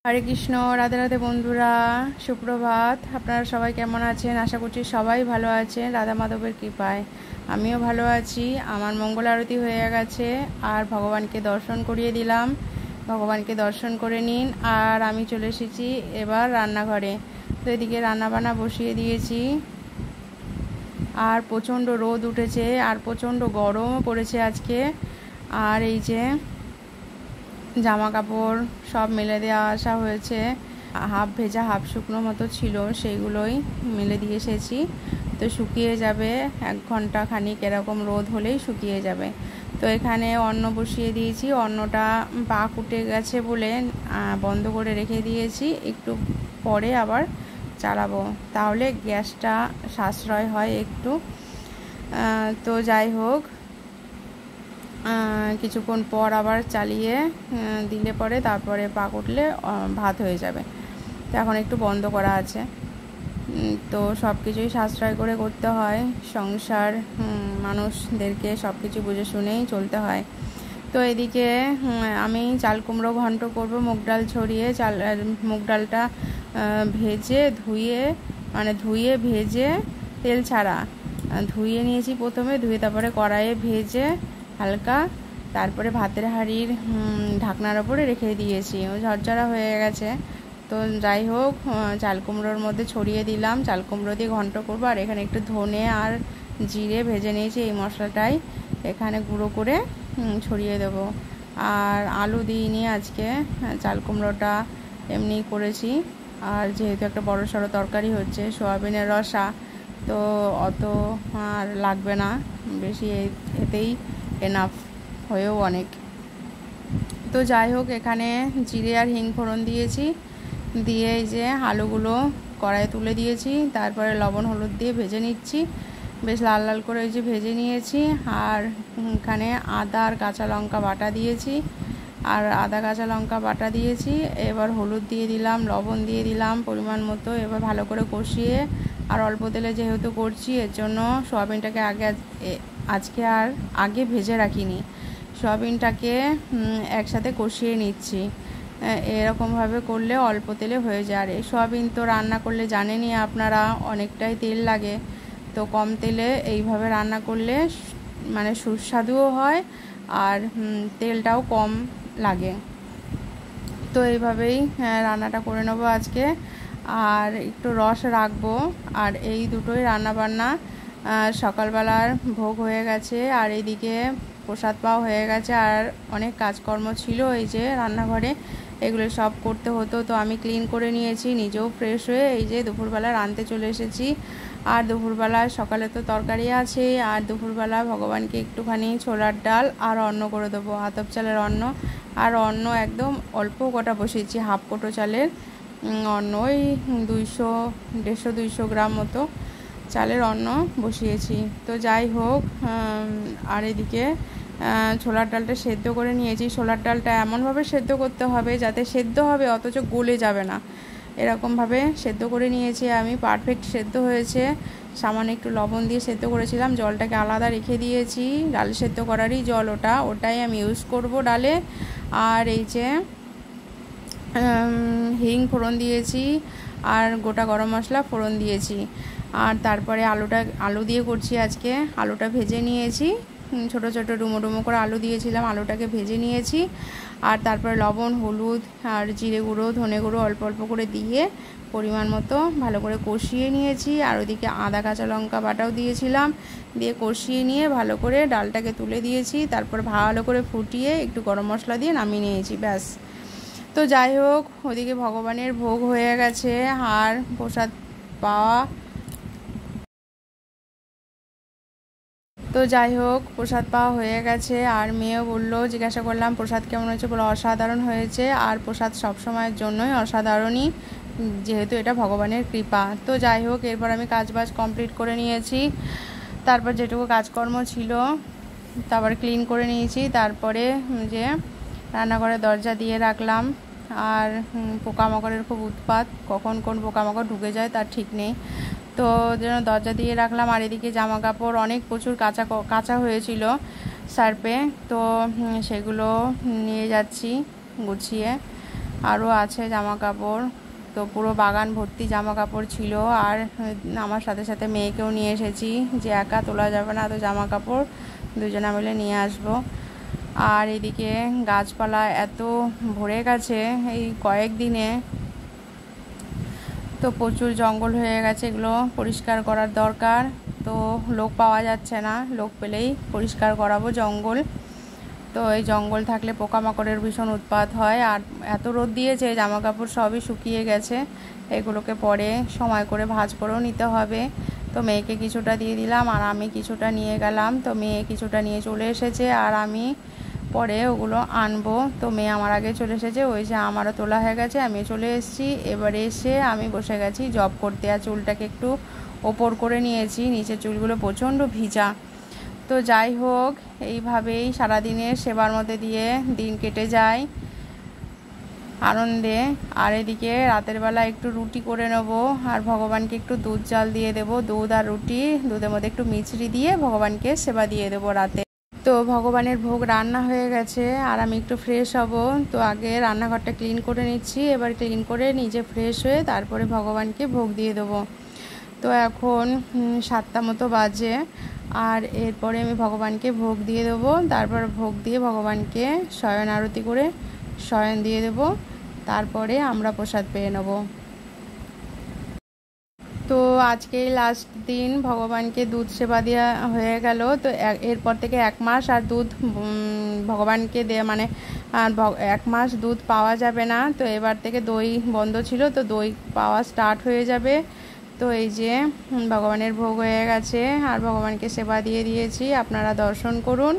হরে কৃষ্ণ। রাধে রাধে বন্ধুরা, সুপ্রভাত। আপনারা সবাই কেমন আছেন? আশা করছি সবাই ভালো আছেন রাধা মাধবের কৃপায়। আমিও ভালো আছি। আমার মঙ্গল আরতি হয়ে গেছে আর ভগবানকে দর্শন করিয়ে দিলাম। ভগবানকে দর্শন করে নিন। আর আমি চলে এসেছি এবার রান্নাঘরে। তো এদিকে রান্নাবান্না বসিয়ে দিয়েছি। আর প্রচণ্ড রোদ উঠেছে আর প্রচণ্ড গরমও পড়েছে আজকে। আর এই যে জামা কাপড় সব মেলে দেওয়া আসা হয়েছে, হাফ ভেজা হাফ শুকনো মতো ছিল, সেইগুলোই মেলে দিয়ে এসেছি। তো শুকিয়ে যাবে 1 ঘন্টা খানিক, এরকম রোদ হলেই শুকিয়ে যাবে। তো এখানে অন্ন বসিয়ে দিয়েছি। অন্নটা পাক উঠে গেছে বলে বন্ধ করে রেখে দিয়েছি, একটু পরে আবার চালাবো, তাহলে গ্যাসটা সাশ্রয় হয় একটু। তো যাই হোক, কিছুক্ষণ পর আবার চালিয়ে দিলে পরে তারপরে পাক উঠলে ভাত হয়ে যাবে। তো এখন একটু বন্ধ করা আছে। তো সব কিছুই সাশ্রয় করে করতে হয়, সংসার মানুষদেরকে সব কিছু বুঝে শুনেই চলতে হয়। তো এদিকে আমি চাল কুমড়ো ঘন্ট করব, মুগ ডাল ছড়িয়ে। মুগ ডালটা ভেজে ধুয়ে ভেজে তেল ছাড়া ধুয়ে নিয়েছি প্রথমে, ধুয়ে তারপরে কড়াইয়ে ভেজে হালকা, তারপরে ভাতের হাঁড়ির ঢাকনার ওপরে রেখে দিয়েছি। ও ঝরঝরা হয়ে গেছে। তো যাই হোক, চাল কুমড়োর মধ্যে ছড়িয়ে দিলাম। চাল কুমড়ো দিয়ে ঘন্ট করবো। আর এখানে একটু ধনে আর জিরে ভেজে নিয়েছি, এই মশলাটাই এখানে গুঁড়ো করে ছড়িয়ে দেব। আর আলু দিইনি আজকে, চাল কুমড়োটা এমনি করেছি। আর যেহেতু একটা বড় সড়ো তরকারি হচ্ছে, সোয়াবিনের রসা, তো অত আর লাগবে না বেশি, এতেই এনাফ, হয়েও অনেক। তো যাই হোক, এখানে জিরে আর হিং ফোড়ন দিয়েছি, দিয়ে এই যে আলুগুলো কড়াইয়ে তুলে দিয়েছি। তারপরে লবণ হলুদ দিয়ে ভেজে নিচ্ছি, বেশ লাল লাল করে এই যে ভেজে নিয়েছি। আর এখানে আদা আর কাঁচা লঙ্কা বাটা দিয়েছি, এবার হলুদ দিয়ে দিলাম, লবণ দিয়ে দিলাম পরিমাণ মতো। এবার ভালো করে কষিয়ে, আর অল্প তেলে যেহেতু করছি, এর জন্য সোয়াবিনটাকে আগে ভেজে রাখিনি, সোয়াবিনটাকে একসাথে কষিয়ে নিচ্ছি। এরকমভাবে করলে অল্প তেলে হয়ে যায়। আর এই সোয়াবিন তো রান্না করলে জানেনই আপনারা, অনেকটাই তেল লাগে। তো কম তেলে এইভাবে রান্না করলে মানে সুস্বাদুও হয় আর তেলটাও কম লাগে। তো এইভাবেই রান্নাটা করে নেবো আজকে। আর একটু রস রাখবো। আর এই দুটোই রান্নাবান্না। সকালবেলার ভোগ হয়ে গেছে, আর এইদিকে প্রসাদ পাওয়া হয়ে গেছে। আর অনেক কাজকর্ম ছিল এই যে রান্নাঘরে, এগুলো সব করতে হতো। তো আমি ক্লিন করে নিয়েছি, নিজেও ফ্রেশ হয়ে এই যে দুপুরবেলা রাঁধতে চলে এসেছি। আর দুপুরবেলা সকালে তো তরকারি আছে, আর দুপুরবেলা ভগবানকে একটুখানি ছোলার ডাল আর অন্ন করে দেবো, আতপ চালের অন্ন। আর অন্ন একদম অল্প কটা বসিয়েছি, হাফ কোটো চালের অন্ন, ওই 150-200 গ্রাম মতো চালের অন্ন বসিয়েছি। তো যাই হোক, আর এদিকে ছোলার ডালটা সেদ্ধ করে নিয়েছি। ছোলার ডালটা এমনভাবে সেদ্ধ করতে হবে যাতে সেদ্ধ হবে অথচ গলে যাবে না, এরকমভাবে সেদ্ধ করে নিয়েছি আমি। পারফেক্ট সেদ্ধ হয়েছে। সামান্য একটু লবণ দিয়ে সেদ্ধ করেছিলাম, জলটাকে আলাদা রেখে দিয়েছি। ডাল সেদ্ধ করারই জল ওটাই আমি ইউজ করব ডালে। আর এই যে হিং ফোড়ন দিয়েছি, আর গোটা গরম মশলা ফোড়ন দিয়েছি। আর তারপরে আলু দিয়ে করছি আজকে। আলুটা ভেজে নিয়েছি, ছোট ছোট ডুমো ডুমো করে আলু দিয়েছিলাম, আলুটাকে ভেজে নিয়েছি। আর তারপরে লবণ হলুদ আর জিরে গুঁড়ো ধনে গুঁড়ো অল্প অল্প করে দিয়ে পরিমাণ মতো ভালো করে কষিয়ে নিয়েছি। আর ওদিকে আদা কাঁচা লঙ্কা বাটাও দিয়েছিলাম, দিয়ে কষিয়ে নিয়ে ভালো করে ডালটাকে তুলে দিয়েছি। তারপর ভালো করে ফুটিয়ে একটু গরম মশলা দিয়ে নামিয়ে নিয়েছি, ব্যাস। তো যাই হোক, ওদিকে ভগবানের ভোগ হয়ে গেছে আর প্রসাদ পাওয়া। তো যাই হোক, প্রসাদ পাওয়া হয়ে গেছে। আর মেয়েও বললো, জিজ্ঞাসা করলাম প্রসাদ কেমন হয়েছে, বলো অসাধারণ হয়েছে। আর প্রসাদ সবসময়ের জন্যই অসাধারণই, যেহেতু এটা ভগবানের কৃপা। তো যাই হোক, এরপর আমি কাজবাজ কমপ্লিট করে নিয়েছি। তারপর যেটুকু কাজকর্ম ছিল তারপর ক্লিন করে নিয়েছি। তারপরে যে রান্নাঘরে দরজা দিয়ে রাখলাম। আর পোকামাকড়ের খুব উৎপাত, কখন কোন পোকামাকড় ঢুকে যায় তার ঠিক নেই। তো যেন দরজা দিয়ে রাখলাম। আর এদিকে জামা কাপড় অনেক প্রচুর কাঁচা হয়েছিল সার্ফে, তো সেগুলো নিয়ে যাচ্ছি গুছিয়ে। আরও আছে জামা কাপড়। তো পুরো বাগান ভর্তি জামা কাপড় ছিল। আর আমার সাথে সাথে মেয়েকেও নিয়ে এসেছি, যে একা তোলা যাবে না, তো জামা কাপড় দুজনে মিলে নিয়ে আসবো। আর এদিকে গাছপালা এত ভরে গেছে এই কয়েকদিনে, তো প্রচুর জঙ্গল হয়ে গেছে, এগুলো পরিষ্কার করার দরকার। তো লোক পাওয়া যাচ্ছে না, লোক পেলেই পরিষ্কার করাবো জঙ্গল। তো এই জঙ্গল থাকলে পোকামাকড়ের ভীষণ উৎপাত হয়। আর এত রোদ দিয়েছে, জামা কাপড় সবই শুকিয়ে গেছে, এগুলোকে পরে সময় করে ভাঁজ করেও নিতে হবে। তো মেয়েকে কিছুটা দিয়ে দিলাম আর আমি কিছুটা নিয়ে গেলাম। তো মেয়ে কিছুটা নিয়ে চলে এসেছে আর আমি পরে ওগুলো আনবো। তো মেয়ে আমার আগে চলে এসেছে, ওই যে আমারও তোলা হয়ে গেছে, আমি চলে এসেছি। এবারে এসে আমি বসে গেছি জব করতে। আর চুলটাকে একটু ওপর করে নিয়েছি, নিচের চুলগুলো প্রচণ্ড ভিজা। তো যাই হোক, এইভাবেই সারাদিনের সেবার মধ্যে দিয়ে দিন কেটে যায় আনন্দে। আর এদিকে রাতের বেলা একটু রুটি করে নেব আর ভগবানকে একটু দুধ জাল দিয়ে দেব। দুধ আর রুটি, দুধের মধ্যে একটু মিছরি দিয়ে ভগবানকে সেবা দিয়ে দেব রাতে। তো ভগবানের ভোগ রান্না হয়ে গেছে আর আমি একটু ফ্রেশ হব। তো আগে রান্নাঘরটা ক্লিন করে নিচ্ছি, এবার ক্লিন করে নিজে ফ্রেশ হয়ে তারপরে ভগবানকে ভোগ দিয়ে দেবো। তো এখন 7টা মতো বাজে আর এরপরে আমি ভগবানকে ভোগ দিয়ে দেবো। তারপর ভোগ দিয়ে ভগবানকে শয়ন আরতি করে শয়ন দিয়ে দেবো, তারপরে আমরা প্রসাদ পেয়ে নেব। তো আজকেই লাস্ট দিন ভগবানকে দুধ সেবা দেওয়া হয়ে গেল। তো এরপর থেকে 1 মাস আর দুধ ভগবানকে দেয়া মানে 1 মাস দুধ পাওয়া যাবে না। তো এবার থেকে দই বন্ধ ছিল, তো দই পাওয়া স্টার্ট হয়ে যাবে। তো এই যে ভগবানের ভোগ হয়ে গেছে আর ভগবানকে সেবা দিয়ে দিয়েছি, আপনারা দর্শন করুন।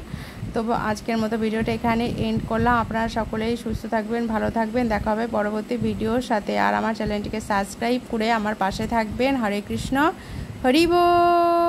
তো আজকের মতো ভিডিওটা এখানে এন্ড করলাম। আপনারা সকলেই সুস্থ থাকবেন, ভালো থাকবেন, দেখা হবে পরবর্তী ভিডিওর সাথে। আর আমার চ্যানেলটিকে সাবস্ক্রাইব করে আমার পাশে থাকবেন। হরে কৃষ্ণ, হরি বল।